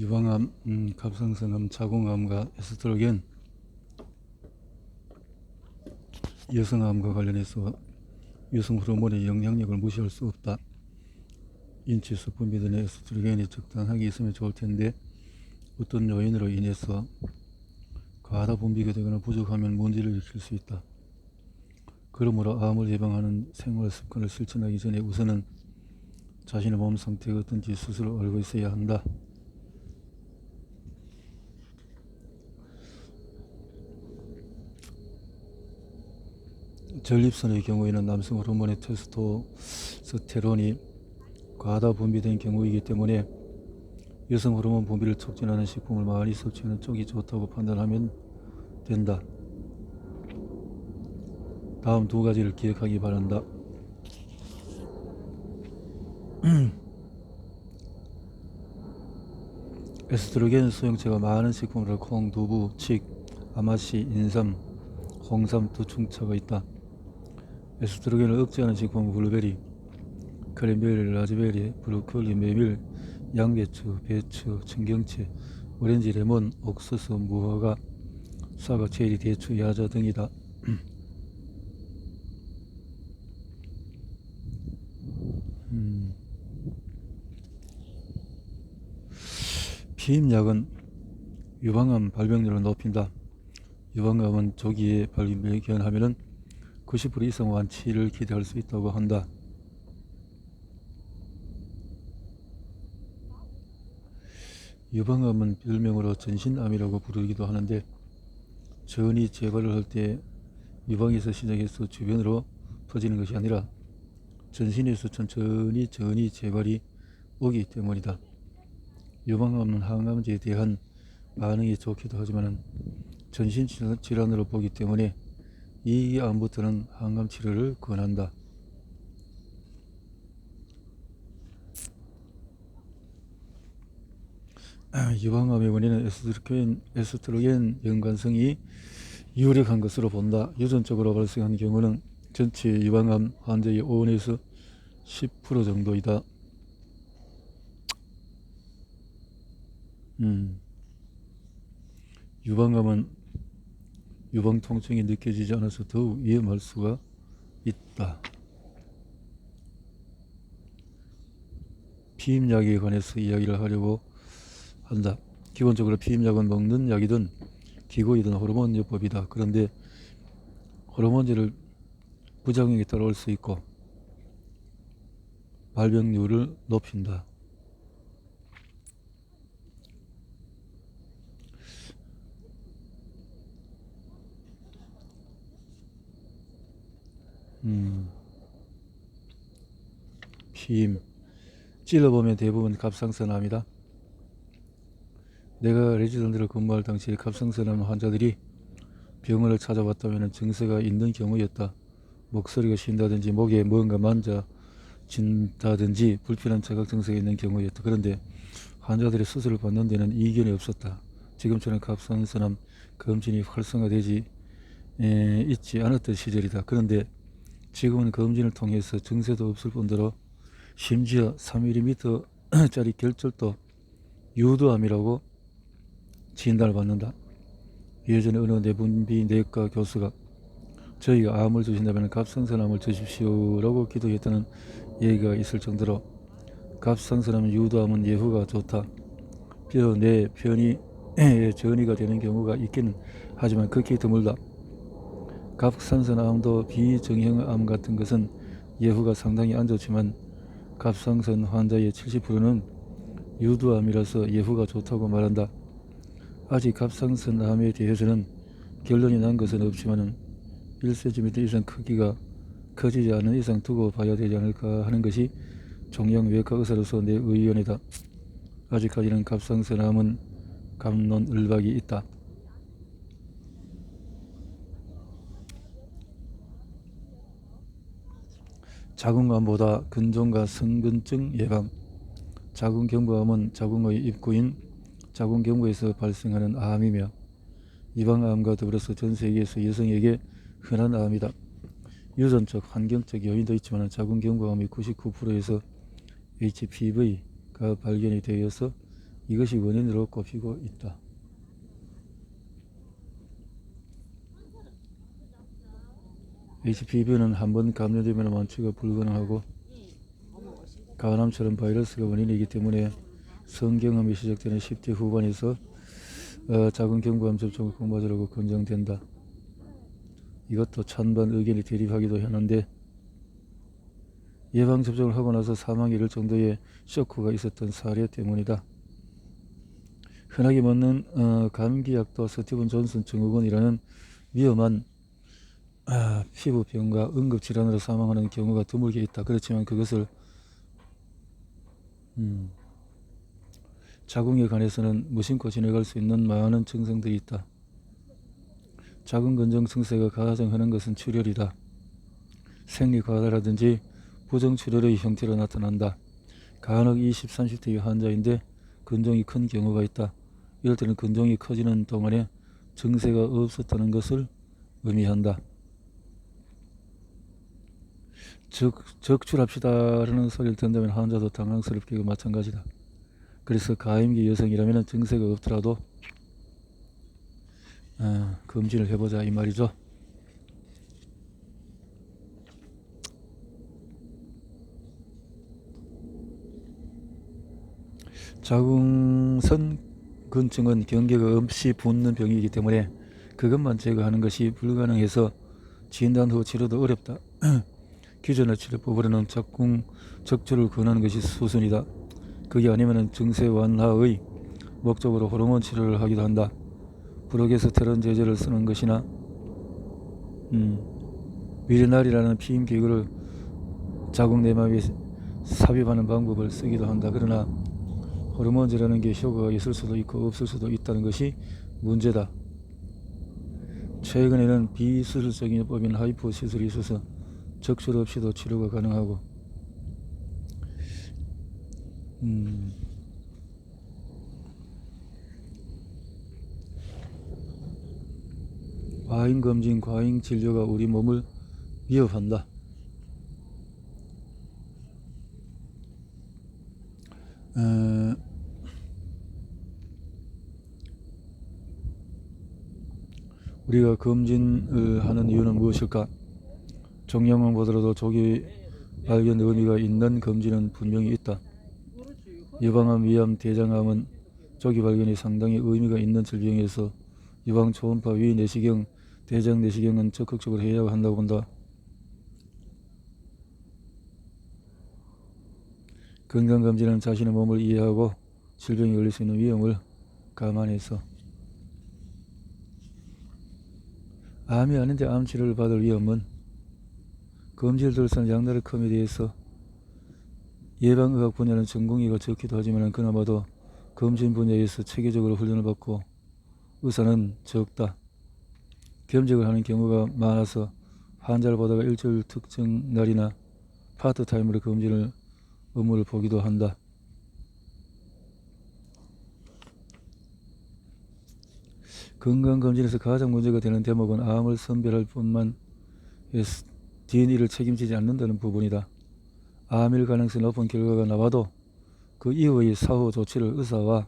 유방암, 갑상선암, 자궁암과 에스트로겐, 여성암과 관련해서 여성 호르몬의 영향력을 무시할 수 없다. 인체에서 분비되는 에스트로겐이 적당하게 있으면 좋을 텐데 어떤 요인으로 인해서 과다 분비가 되거나 부족하면 문제를 일으킬 수 있다. 그러므로 암을 예방하는 생활 습관을 실천하기 전에 우선은 자신의 몸 상태가 어떤지 스스로 알고 있어야 한다. 전립선의 경우에는 남성 호르몬의 테스토스테론이 과다 분비된 경우이기 때문에 여성 호르몬 분비를 촉진하는 식품을 많이 섭취하는 쪽이 좋다고 판단하면 된다. 다음 두 가지를 기억하기 바란다. 에스트로겐 수용체가 많은 식품으로 콩, 두부, 칡, 아마씨, 인삼, 홍삼, 두충차가 있다. 에스트로겐을 억제하는 식품은 블루베리, 크랜베리, 라즈베리, 브로콜리, 메밀, 양배추, 배추, 청경채, 오렌지, 레몬, 옥수수, 무화과, 사과, 체리, 대추, 야자 등이다. 피임약은 유방암 발병률을 높인다. 유방암은 조기에 발견하면 90% 이상 완치를 기대할 수 있다고 한다. 유방암은 별명으로 전신암이라고 부르기도 하는데 전이 재발을 할 때 유방에서 시작해서 주변으로 퍼지는 것이 아니라 전신에서 천천히 전이 재발이 오기 때문이다. 유방암은 항암제에 대한 반응이 좋기도 하지만 전신 질환으로 보기 때문에 이 암부터는 항암 치료를 권한다. 유방암의 원인은 에스트로겐 연관성이 유력한 것으로 본다. 유전적으로 발생한 경우는 전체 유방암 환자의 5에서 10% 정도이다. 유방암은 유방 통증이 느껴지지 않아서 더욱 위험할 수가 있다. 피임약에 관해서 이야기를 하려고 한다. 기본적으로 피임약은 먹는 약이든 기고이든 호르몬요법이다. 그런데 호르몬제를 부작용이 따라올 수 있고 발병률을 높인다. 피임 찔러보면 대부분 갑상선암이다. 내가 레지던트를 근무할 당시에 갑상선암 환자들이 병원을 찾아왔다면 증세가 있는 경우였다. 목소리가 쉰다든지 목에 뭔가 만져진다든지 불편한 자각 증세가 있는 경우였다. 그런데 환자들이 수술을 받는 데는 이견이 없었다. 지금처럼 갑상선암 검진이 활성화되지 있지 않았던 시절이다. 그런데 지금은 검진을 통해서 증세도 없을 뿐더러 심지어 3mm짜리 결절도 유두암이라고 진단을 받는다. 예전에 어느 내분비내과 교수가 저희가 암을 주신다면 갑상선암을 주십시오라고 기도했다는 얘기가 있을 정도로 갑상선암 유두암은 예후가 좋다. 비록 내 편이 전이가 되는 경우가 있기는 하지만 극히 드물다. 갑상선암도 비정형암 같은 것은 예후가 상당히 안 좋지만 갑상선 환자의 70%는 유두암이라서 예후가 좋다고 말한다. 아직 갑상선암에 대해서는 결론이 난 것은 없지만 1cm 이상 크기가 커지지 않는 이상 두고 봐야 되지 않을까 하는 것이 종양외과 의사로서 내 의견이다. 아직까지는 갑상선암은 갑론을박이 있다. 자궁암보다 근종과 성근증 예방. 자궁경부암은 자궁의 입구인 자궁경부에서 발생하는 암이며 유방암과 더불어서 전 세계에서 여성에게 흔한 암이다. 유전적, 환경적 요인도 있지만 자궁경부암이 99%에서 HPV가 발견이 되어서 이것이 원인으로 꼽히고 있다. HPV는 한번 감염되면 완치가 불가능하고 간암처럼 바이러스가 원인이기 때문에 성경암이 시작되는 10대 후반에서 작은 경부암 접종을 권고하자고 권장된다. 이것도 찬반 의견이 대립하기도 하는데 예방접종을 하고 나서 사망에 이를 정도의 쇼크가 있었던 사례 때문이다. 흔하게 먹는 감기약도 스티븐 존슨 증후군이라는 위험한 피부병과 응급질환으로 사망하는 경우가 드물게 있다. 그렇지만 그것을 자궁에 관해서는 무심코 지나갈 수 있는 많은 증상들이 있다. 자궁 건조 증세가 가장 흔한 것은 출혈이다. 생리과다라든지 부정출혈의 형태로 나타난다. 간혹 20, 30대의 환자인데 근종이 큰 경우가 있다. 이럴 때는 근종이 커지는 동안에 증세가 없었다는 것을 의미한다. 적출합시다라는 소리를 듣는다면 환자도 당황스럽기가 마찬가지다. 그래서 가임기 여성이라면 증세가 없더라도 검진을 해보자 이 말이죠. 자궁선 근증은 경계가 없이 붓는 병이기 때문에 그것만 제거하는 것이 불가능해서 진단 후 치료도 어렵다. 기존의 치료법으로는 자궁 적출을 권하는 것이 수순이다. 그게 아니면 증세 완화의 목적으로 호르몬 치료를 하기도 한다. 프로게스테론 제제를 쓰는 것이나 미리날이라는 피임기구를 자궁 내막에 삽입하는 방법을 쓰기도 한다. 그러나 호르몬제라는 게 효과가 있을 수도 있고 없을 수도 있다는 것이 문제다. 최근에는 비수술적인 법인 하이프 시술이 있어서 적출 없이도 치료가 가능하고 과잉검진, 과잉진료가 우리 몸을 위협한다. 우리가 검진을 하는 이유는 무엇일까? 종양만 보더라도 조기 발견 의미가 있는 검진은 분명히 있다. 예방암, 위암, 대장암은 조기 발견이 상당히 의미가 있는 질병에서 유방, 초음파, 위 내시경, 대장 내시경은 적극적으로 해야 한다고 본다. 건강검진은 자신의 몸을 이해하고 질병에 걸릴 수 있는 위험을 감안해서 암이 아닌데 암 치료를 받을 위험은 검진을 둘러싼 양날의 검에 대해서 예방의학 분야는 전공의가 적기도 하지만 그나마도 검진 분야에서 체계적으로 훈련을 받고 의사는 적다. 겸직을 하는 경우가 많아서 환자를 보다가 일주일 특정 날이나 파트타임으로 검진을 업무를 보기도 한다. 건강검진에서 가장 문제가 되는 대목은 암을 선별할 뿐만 해서 DNA를 책임지지 않는다는 부분이다. 암일 가능성이 높은 결과가 나와도 그 이후의 사후 조치를 의사와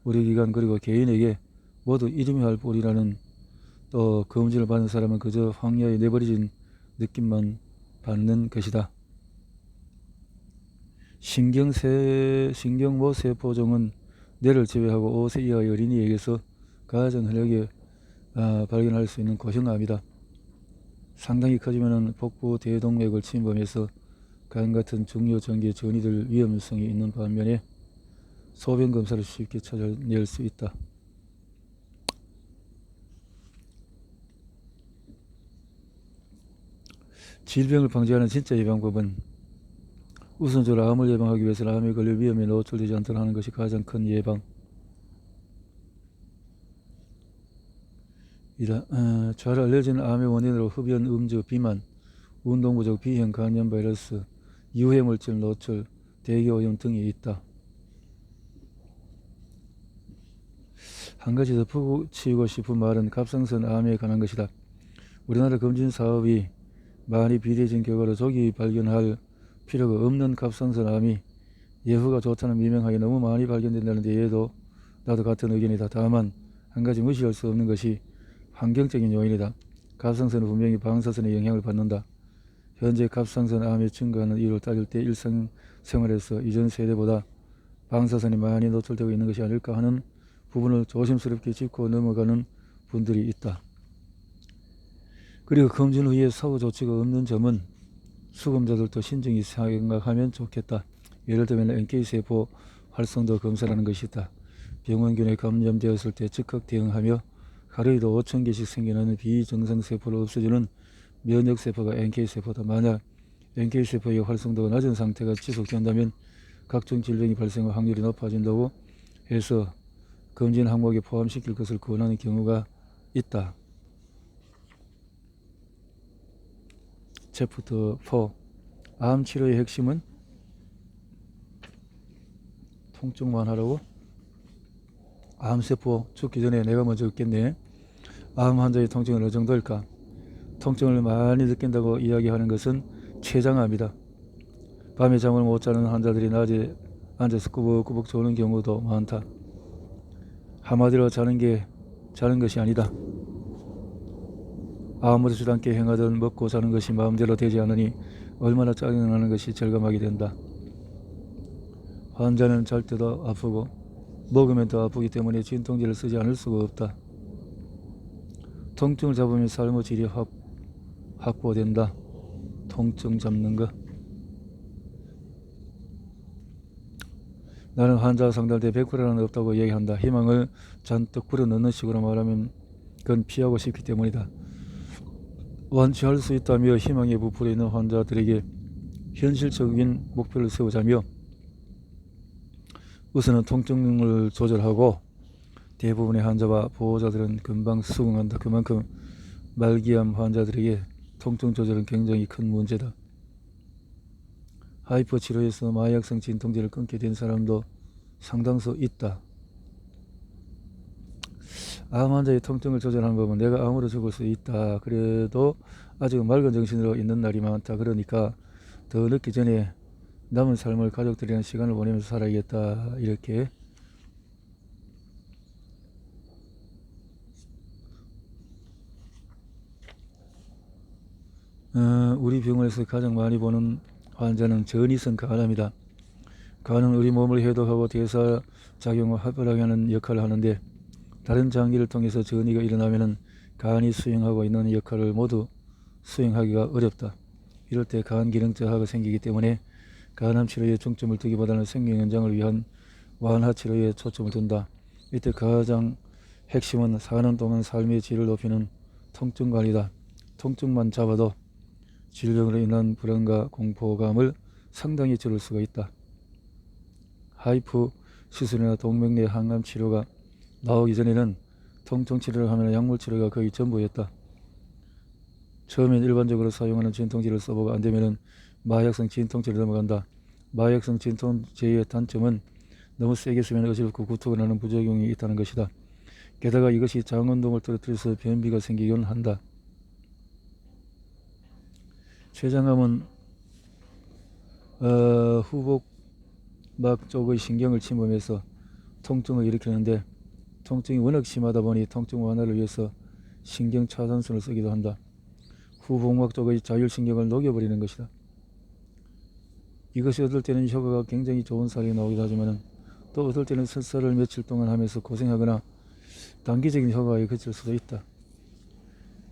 의료기관 그리고 개인에게 모두 이름해야 할 꼴이라는 또 검진을 받는 사람은 그저 황야에 내버려진 느낌만 받는 것이다. 신경모세포종은 뇌를 제외하고 5세 이하의 어린이에게서 가장 흔하게 발견할 수 있는 고형암이다. 상당히 커지면 복부 대동맥을 침범해서 간 같은 중요 전기에 전이 될 위험성이 있는 반면에 소변 검사를 쉽게 찾아낼 수 있다. 질병을 방지하는 진짜 예방법은 우선적으로 암을 예방하기 위해서는 암에 걸릴 위험에 노출되지 않도록 하는 것이 가장 큰 예방이다. 잘 알려진 암의 원인으로 흡연, 음주, 비만, 운동 부족, 비형 간염 바이러스, 유해물질 노출, 대기오염 등이 있다. 한 가지 더 붙이고 싶은 말은 갑상선 암에 관한 것이다. 우리나라 검진 사업이 많이 비대해진 결과로 조기 발견할 필요가 없는 갑상선 암이 예후가 좋다는 미명하에 너무 많이 발견된다는 데에도 나도 같은 의견이다. 다만 한 가지 무시할 수 없는 것이 환경적인 요인이다. 갑상선은 분명히 방사선의 영향을 받는다. 현재 갑상선 암이 증가하는 이유를 따질 때 일상생활에서 이전 세대보다 방사선이 많이 노출되고 있는 것이 아닐까 하는 부분을 조심스럽게 짚고 넘어가는 분들이 있다. 그리고 검진 후에 사후 조치가 없는 점은 수검자들도 신중히 생각하면 좋겠다. 예를 들면 NK세포 활성도 검사라는 것이 있다. 병원균에 감염되었을 때 즉각 대응하며 하루에도 5,000개씩 생겨나는 비정상세포를 없애주는 면역세포가 NK세포다. 만약 NK세포의 활성도가 낮은 상태가 지속된다면 각종 질병이 발생할 확률이 높아진다고 해서 검진 항목에 포함시킬 것을 권하는 경우가 있다. 챕터 4. 암 치료의 핵심은 통증만 하라고? 암세포 죽기 전에 내가 먼저 웃겠네. 암 환자의 통증은 어느 정도일까? 통증을 많이 느낀다고 이야기하는 것은 췌장암이다. 밤에 잠을 못 자는 환자들이 낮에 앉아서 꾸벅꾸벅 조는 경우도 많다. 한마디로 자는 것이 아니다. 아무렇지도 않게 행하던 먹고 자는 것이 마음대로 되지 않으니 얼마나 짜증나는 것이 절감하게 된다. 환자는 잘 때도 아프고 먹으면 더 아프기 때문에 진통제를 쓰지 않을 수가 없다. 통증을 잡으면 삶의 질이 확보된다. 통증 잡는 거. 나는 환자 상담 때 100%는 없다고 얘기한다. 희망을 잔뜩 불어넣는 식으로 말하면 그건 피하고 싶기 때문이다. 완치할 수 있다며 희망에 부풀어 있는 환자들에게 현실적인 목표를 세우자며 우선은 통증을 조절하고 대부분의 환자와 보호자들은 금방 수긍한다. 그만큼 말기암 환자들에게 통증 조절은 굉장히 큰 문제다. 하이퍼 치료에서 마약성 진통제를 끊게 된 사람도 상당수 있다. 암 환자의 통증을 조절하는 법은 내가 암으로 죽을 수 있다. 그래도 아직은 맑은 정신으로 있는 날이 많다. 그러니까 더 늦기 전에 남은 삶을 가족들이랑 시간을 보내면서 살아야겠다. 이렇게 우리 병원에서 가장 많이 보는 환자는 전이성 간암이다. 간은 우리 몸을 해독하고 대사작용을 활발하게 하는 역할을 하는데 다른 장기를 통해서 전이가 일어나면 간이 수행하고 있는 역할을 모두 수행하기가 어렵다. 이럴 때 간 기능 저하가 생기기 때문에 간암 치료에 중점을 두기보다는 생명 연장을 위한 완화 치료에 초점을 둔다. 이때 가장 핵심은 사는 동안 삶의 질을 높이는 통증관리다. 통증만 잡아도 질병으로 인한 불안과 공포감을 상당히 줄일 수가 있다. 하이프 시술이나 동맥내 항암 치료가 나오기 전에는 통증 치료를 하면 약물 치료가 거의 전부였다. 처음엔 일반적으로 사용하는 진통제를 써보고 안되면 마약성 진통제를 넘어간다. 마약성 진통제의 단점은 너무 세게 쓰면 어지럽고 구토가 나는 부작용이 있다는 것이다. 게다가 이것이 장운동을 떨어뜨려서 변비가 생기곤 한다. 췌장암은 후복막 쪽의 신경을 침범해서 통증을 일으키는데 통증이 워낙 심하다 보니 통증 완화를 위해서 신경 차단술을 쓰기도 한다. 후복막 쪽의 자율신경을 녹여버리는 것이다. 이것이 어떨 때는 효과가 굉장히 좋은 사례가 나오기도 하지만 또 어떨 때는 설사를 며칠 동안 하면서 고생하거나 단기적인 효과에 그칠 수도 있다.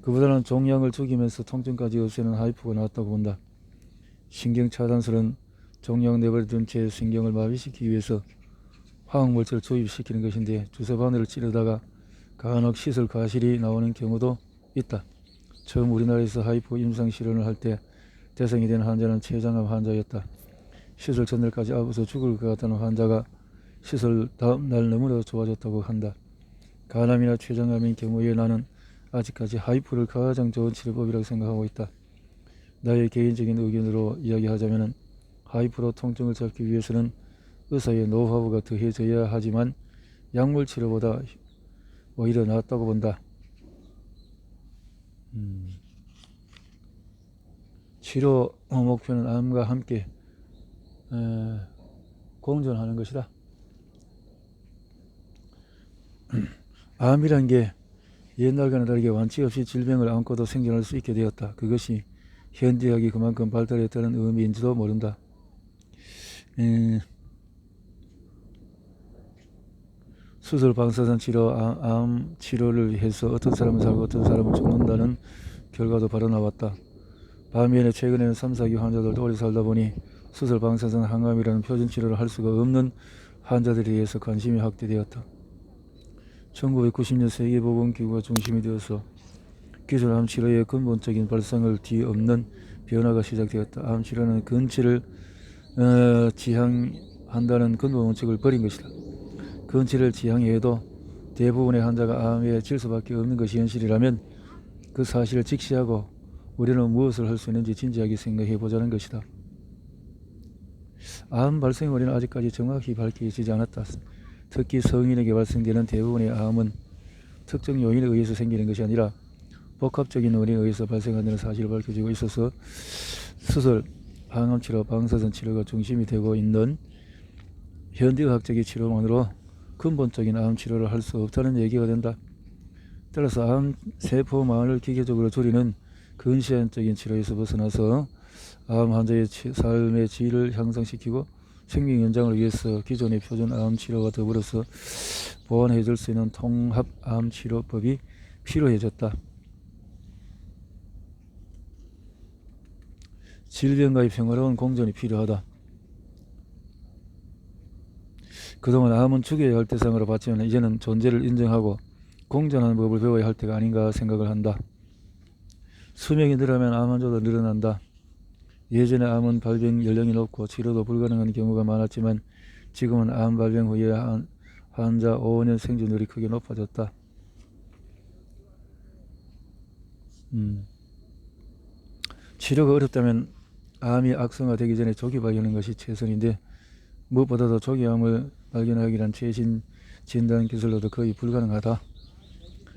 그보다는 종양을 죽이면서 통증까지 없애는 하이프가 낫다고 본다. 신경 차단술은 종양 내버려둔 채 신경을 마비시키기 위해서 화학물질을 주입시키는 것인데 주사 바늘을 찌르다가 간혹 시술 과실이 나오는 경우도 있다. 처음 우리나라에서 하이프 임상 실험을 할 때 대상이 된 환자는 췌장암 환자였다. 시술 전날까지 아파서 죽을 것 같다는 환자가 시술 다음 날 너무나 좋아졌다고 한다. 간암이나 췌장암인 경우에 나는 아직까지 하이프를 가장 좋은 치료법이라고 생각하고 있다. 나의 개인적인 의견으로 이야기하자면 하이프로 통증을 잡기 위해서는 의사의 노하우가 더해져야 하지만 약물 치료보다 오히려 낫다고 본다. 치료 목표는 암과 함께 공존하는 것이다. 암이란 게 옛날과는 다르게 완치 없이 질병을 안고도 생존할 수 있게 되었다. 그것이 현대의학이 그만큼 발달했다는 의미인지도 모른다. 수술, 방사선 치료, 암 치료를 위해서 어떤 사람은 살고 어떤 사람은 죽는다는 결과도 바로 나왔다. 반면에 최근에는 3, 4기 환자들도 오래 살다 보니 수술, 방사선, 항암이라는 표준 치료를 할 수가 없는 환자들에 의해서 관심이 확대되었다. 1990년 세계보건기구가 중심이 되어서 기존 암 치료의 근본적인 발상을 뒤엎는 변화가 시작되었다. 암 치료는 근치를 지향한다는 근본 원칙을 버린 것이다. 근치를 지향해도 대부분의 환자가 암에 질 수밖에 없는 것이 현실이라면 그 사실을 직시하고 우리는 무엇을 할 수 있는지 진지하게 생각해 보자는 것이다. 암 발생의 원인은 아직까지 정확히 밝혀지지 않았다. 특히 성인에게 발생되는 대부분의 암은 특정 요인에 의해서 생기는 것이 아니라 복합적인 원인에 의해서 발생한다는 사실을 밝혀지고 있어서 수술, 항암치료, 방사선 치료가 중심이 되고 있는 현대의학적인 치료만으로 근본적인 암 치료를 할 수 없다는 얘기가 된다. 따라서 암 세포만을 기계적으로 줄이는 근시안적인 치료에서 벗어나서 암 환자의 삶의 질을 향상시키고 생명 연장을 위해서 기존의 표준 암 치료와 더불어서 보완해 줄 수 있는 통합 암 치료법이 필요해졌다. 질병과의 평화로운 공존이 필요하다. 그동안 암은 죽여야 할 대상으로 봤지만 이제는 존재를 인정하고 공존하는 법을 배워야 할 때가 아닌가 생각을 한다. 수명이 늘어나면 암 환자도 늘어난다. 예전에 암은 발병 연령이 높고 치료도 불가능한 경우가 많았지만 지금은 암 발병 후에 환자 5년 생존율이 크게 높아졌다. 치료가 어렵다면 암이 악성화되기 전에 조기 발견하는 것이 최선인데 무엇보다도 조기 암을 발견하기란 최신 진단 기술로도 거의 불가능하다.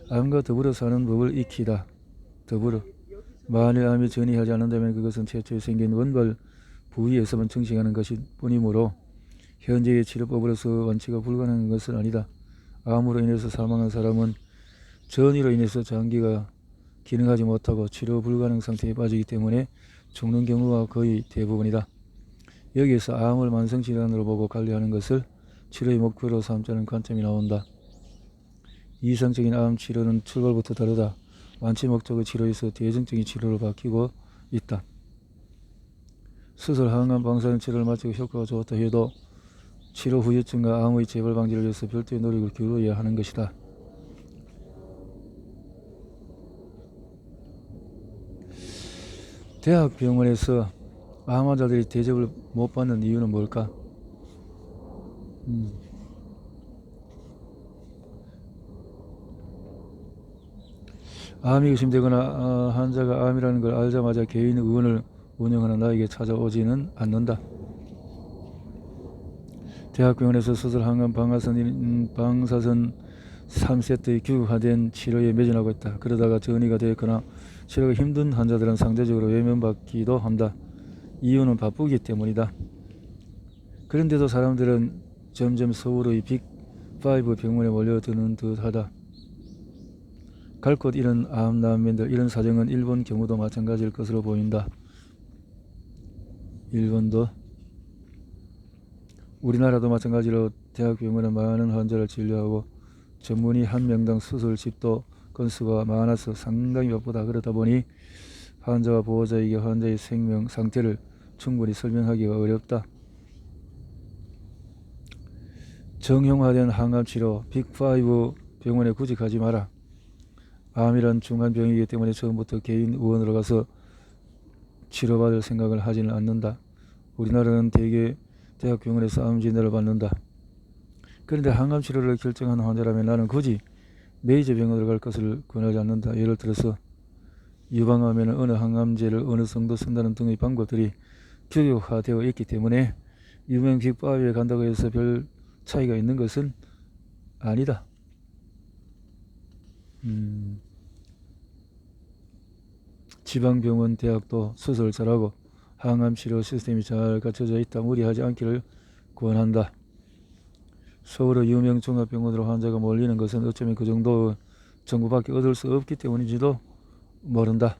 암과 더불어 사는 법을 익히다. 더불어 만일 암이 전이하지 않는다면 그것은 최초에 생긴 원발 부위에서만 증식하는 것일 뿐이므로 현재의 치료법으로서 완치가 불가능한 것은 아니다. 암으로 인해서 사망한 사람은 전이로 인해서 장기가 기능하지 못하고 치료 불가능 상태에 빠지기 때문에 죽는 경우가 거의 대부분이다. 여기에서 암을 만성질환으로 보고 관리하는 것을 치료의 목표로 삼자는 관점이 나온다. 이상적인 암 치료는 출발부터 다르다. 완치 목적의 치료에서 대증적인 치료로 바뀌고 있다. 수술, 항암, 방사선 치료를 마치고 효과가 좋았다 해도 치료 후유증과 암의 재발 방지를 위해서 별도의 노력을 기울여야 하는 것이다. 대학병원에서 암 환자들이 대접을 못 받는 이유는 뭘까? 암이 의심되거나 환자가 암이라는 걸 알자마자 개인 의원을 운영하는 나에게 찾아오지는 않는다. 대학병원에서 수술, 항암, 방사선 3세트의 규격화된 치료에 매진하고 있다. 그러다가 전이가 되었거나 치료가 힘든 환자들은 상대적으로 외면받기도 한다. 이유는 바쁘기 때문이다. 그런데도 사람들은 점점 서울의 빅5 병원에 몰려드는 듯하다. 갈 곳 잃은 암난민들, 이런 사정은 일본 경우도 마찬가지일 것으로 보인다. 일본도 우리나라도 마찬가지로 대학병원은 많은 환자를 진료하고 전문의 한 명당 수술 집도 건수가 많아서 상당히 바쁘다. 그러다 보니 환자와 보호자에게 환자의 생명 상태를 충분히 설명하기가 어렵다. 정형화된 항암치료, 빅5 병원에 굳이 가지 마라. 암이란 중환병이기 때문에 처음부터 개인 의원으로 가서 치료받을 생각을 하지는 않는다. 우리나라는 대개 대학병원에서 암 진단을 받는다. 그런데 항암 치료를 결정한 환자라면 나는 굳이 메이저 병원으로 갈 것을 권하지 않는다. 예를 들어서 유방암에는 어느 항암제를 어느 정도 쓴다는 등의 방법들이 규격화되어 있기 때문에 유명 빅5에 간다고 해서 별 차이가 있는 것은 아니다. 지방병원, 대학도 수술 잘하고 항암치료 시스템이 잘 갖춰져 있다. 무리하지 않기를 권한다. 서울의 유명 종합병원으로 환자가 몰리는 것은 어쩌면 그 정도 정보밖에 얻을 수 없기 때문인지도 모른다.